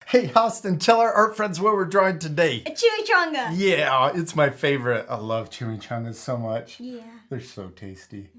Hey Austin, tell our art friends what we're drawing today. A chimichanga. Yeah, it's my favorite. I love chimichangas so much. Yeah. They're so tasty.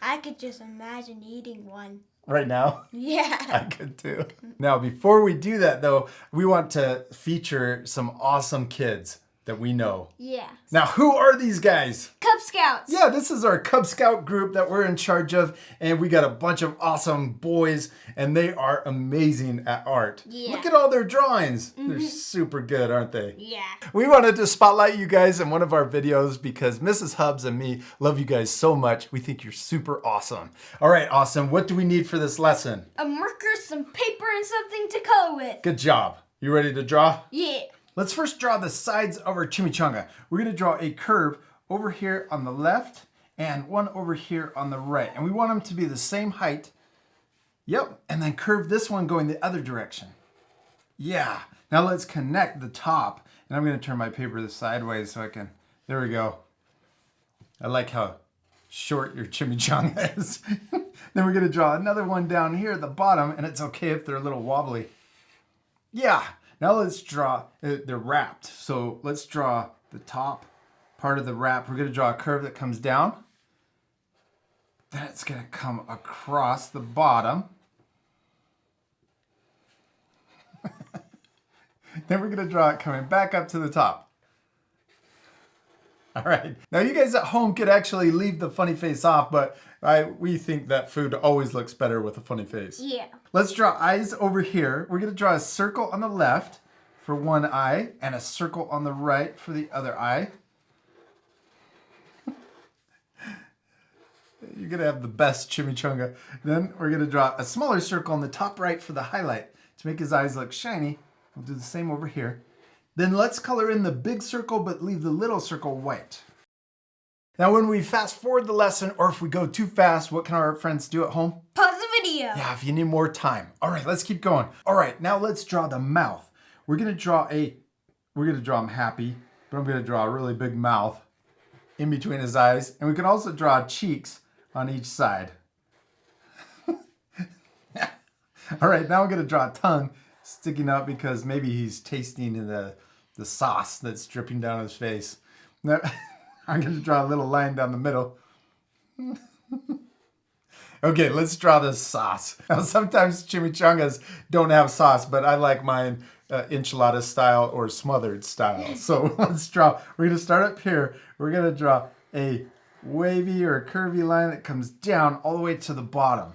I could just imagine eating one. Right now? Yeah. I could too. Now, before we do that though, we want to feature some awesome kids that we know. Yeah. Now, who are these guys? Cub Scouts. Yeah, this is our Cub Scout group that we're in charge of, and we got a bunch of awesome boys, and they are amazing at art. Yeah. Look at all their drawings. They're super good, aren't they? Yeah. We wanted to spotlight you guys in one of our videos because Mrs. Hubbs and me love you guys so much. We think you're super awesome. All right, awesome. What do we need for this lesson? A marker, some paper, and something to color with. Good job. You ready to draw? Yeah. Let's first draw the sides of our chimichanga. We're gonna draw a curve over here on the left and one over here on the right. And we want them to be the same height. Yep, and then curve this one going the other direction. Yeah, now let's connect the top. And I'm gonna turn my paper sideways so I can, there we go. I like how short your chimichanga is. Then we're gonna draw another one down here at the bottom, and it's okay if they're a little wobbly. Yeah. Now let's draw, they're wrapped. So let's draw the top part of the wrap. We're gonna draw a curve that comes down. Then it's gonna come across the bottom. Then we're gonna draw it coming back up to the top. All right, now you guys at home could actually leave the funny face off, but we think that food always looks better with a funny face. Yeah. Let's draw eyes over here. We're gonna draw a circle on the left for one eye and a circle on the right for the other eye. You're gonna have the best chimichanga. Then we're gonna draw a smaller circle on the top right for the highlight to make his eyes look shiny. We'll do the same over here. Then let's color in the big circle but leave the little circle white. Now when we fast forward the lesson or if we go too fast, what can our friends do at home? Pause the video. Yeah, if you need more time. All right, let's keep going. All right, now let's draw the mouth. We're gonna draw him happy, but I'm gonna draw a really big mouth in between his eyes. And we can also draw cheeks on each side. All right, now I'm gonna draw a tongue sticking up because maybe he's tasting the sauce that's dripping down his face. Now, I'm gonna draw a little line down the middle. Okay, let's draw this sauce. Now, sometimes chimichangas don't have sauce, but I like mine enchilada style or smothered style. So let's draw. We're gonna start up here. We're gonna draw a wavy or a curvy line that comes down all the way to the bottom.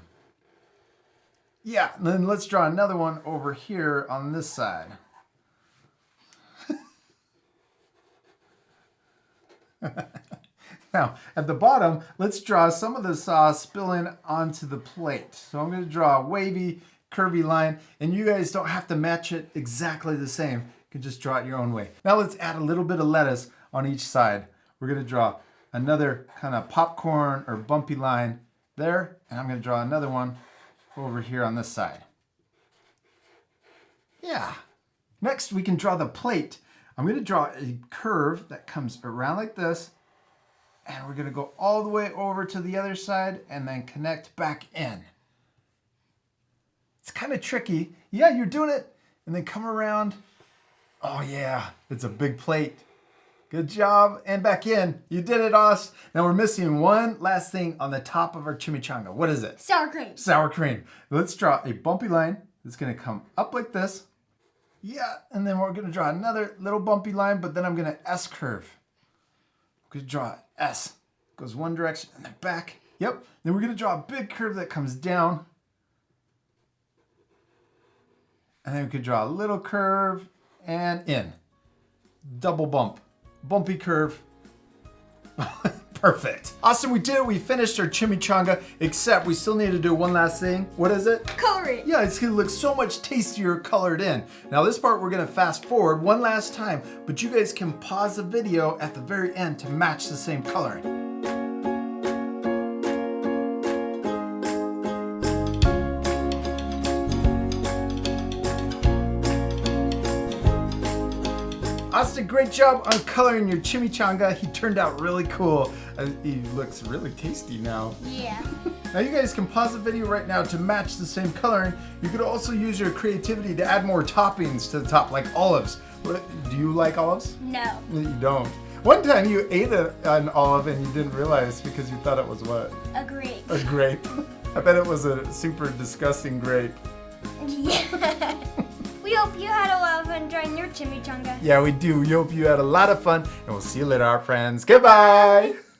Yeah, and then let's draw another one over here on this side. Now, at the bottom, let's draw some of the sauce spilling onto the plate. So I'm going to draw a wavy, curvy line, and you guys don't have to match it exactly the same. You can just draw it your own way. Now let's add a little bit of lettuce on each side. We're going to draw another kind of popcorn or bumpy line there, and I'm going to draw another one over here on this side. Yeah. Next, we can draw the plate. I'm going to draw a curve that comes around like this, and we're going to go all the way over to the other side and then connect back in. It's kind of tricky. Yeah, you're doing it. And then come around. Oh yeah, it's a big plate. Good job. And back in. You did it, Oz. Now we're missing one last thing on the top of our chimichanga. What is it? Sour cream. Sour cream. Let's draw a bumpy line that's going to come up like this. Yeah, and then we're going to draw another little bumpy line, but then I'm going to S curve. We're going to draw S. Goes one direction and then back. Yep. Then we're going to draw a big curve that comes down. And then we could draw a little curve and in. Double bump. Bumpy curve. Perfect. Awesome, we did it. We finished our chimichanga, except we still need to do one last thing. What is it? Color it. Yeah, it's gonna look so much tastier colored in. Now this part we're gonna fast forward one last time, but you guys can pause the video at the very end to match the same coloring. Austin, great job on coloring your chimichanga. He turned out really cool. He looks really tasty now. Yeah. Now you guys can pause the video right now to match the same coloring. You could also use your creativity to add more toppings to the top, like olives. Do you like olives? No. You don't. One time you ate an olive and you didn't realize because you thought it was what? A grape. A grape. I bet it was a super disgusting grape. Yeah. We hope you had a lot of fun enjoying your chimichanga. Yeah, we do. We hope you had a lot of fun, and we'll see you later, our friends. Goodbye!